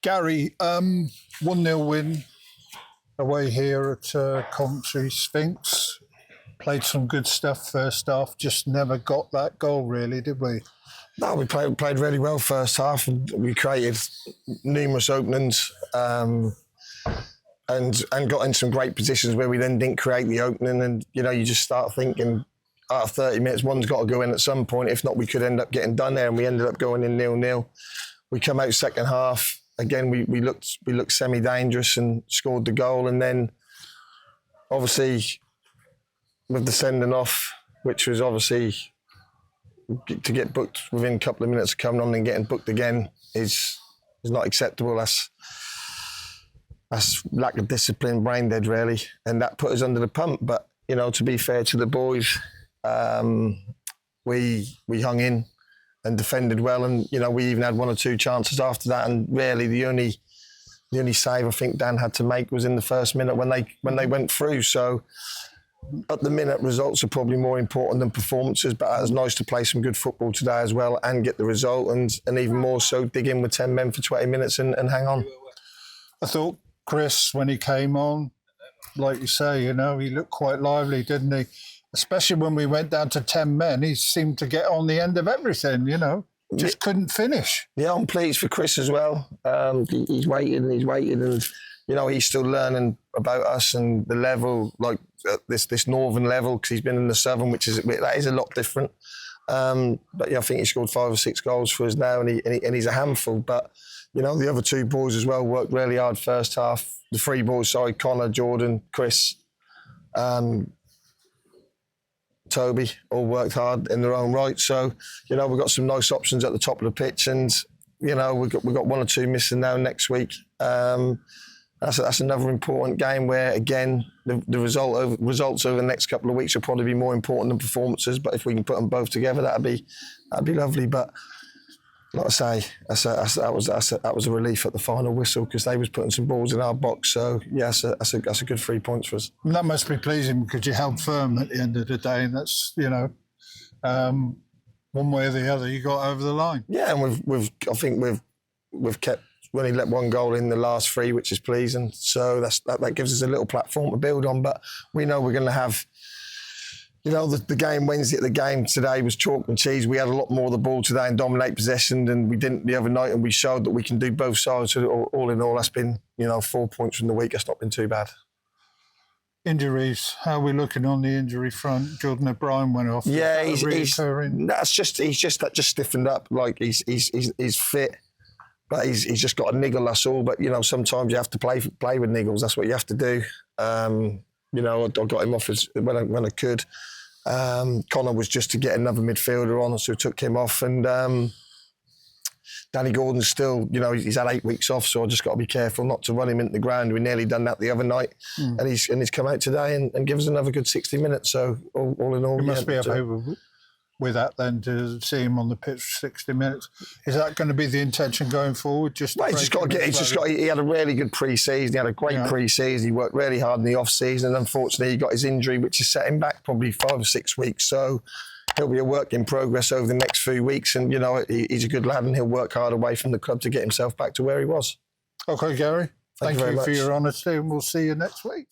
Gary, 1-0 win away here at Coventry Sphinx. Played some good stuff first half, just never got that goal really, did we? No, we played really well first half, and we created numerous openings and got in some great positions where we then didn't create the opening, and you just start thinking out of 30 minutes one's got to go in at some point. If not, we could end up getting done there, and we ended up going in 0-0. We come out second half. Again, we looked semi-dangerous and scored the goal, and then obviously with the sending off, which was obviously to get booked within a couple of minutes of coming on and getting booked again is not acceptable. That's lack of discipline, brain dead really, and that put us under the pump. But to be fair to the boys, we hung in and defended well, and we even had 1 or 2 chances after that, and really the only save I think Dan had to make was in the first minute when they went through. So at the minute, results are probably more important than performances, but it was nice to play some good football today as well and get the result, and even more so dig in with 10 men for 20 minutes and hang on. I thought Chris, when he came on, like you say, he looked quite lively, didn't he? Especially when we went down to 10 men, he seemed to get on the end of everything, just couldn't finish. Yeah, I'm pleased for Chris as well. He's waited and he's still learning about us and the level, like this northern level, because he's been in the southern, that is a lot different. But I think he scored 5 or 6 goals for us now, and he's a handful. But the other 2 boys as well worked really hard first half. The 3 boys, Connor, Jordan, Chris, Toby, all worked hard in their own right. So we've got some nice options at the top of the pitch, and we've got 1 or 2 missing now next week. That's another important game where, again, the results over the next couple of weeks will probably be more important than performances. But if we can put them both together, that'd be lovely. But like I say, that was a relief at the final whistle, because they was putting some balls in our box. So yeah, that's a good 3 points for us. And that must be pleasing, because you held firm at the end of the day, and that's one way or the other you got over the line. Yeah, and we've kept. We only let 1 goal in the last 3, which is pleasing. So that gives us a little platform to build on. But we know we're going to have, the game Wednesday, the game today was chalk and cheese. We had a lot more of the ball today and dominate possession than we didn't the other night, and we showed that we can do both sides. So all in all, that's been 4 points from the week. That's not been too bad. Injuries, how are we looking on the injury front? Jordan O'Brien went off. Yeah, he's just stiffened up. Like he's fit. But he's just got a niggle, that's all. But, sometimes you have to play with niggles. That's what you have to do. I got him off when I could. Connor was just to get another midfielder on, so I took him off. And Danny Gordon's still, he's had 8 weeks off, so I just got to be careful not to run him into the ground. We nearly done that the other night. And he's come out today and give us another good 60 minutes. So all in all... You must be up with that then, to see him on the pitch for 60 minutes. Is that going to be the intention going forward? He had a really good pre-season. He had a great pre-season. He worked really hard in the off-season, and unfortunately he got his injury, which has set him back probably 5 or 6 weeks. So he'll be a work in progress over the next few weeks, and he's a good lad, and he'll work hard away from the club to get himself back to where he was. Okay, Gary. Thank you very much for your honesty, and we'll see you next week.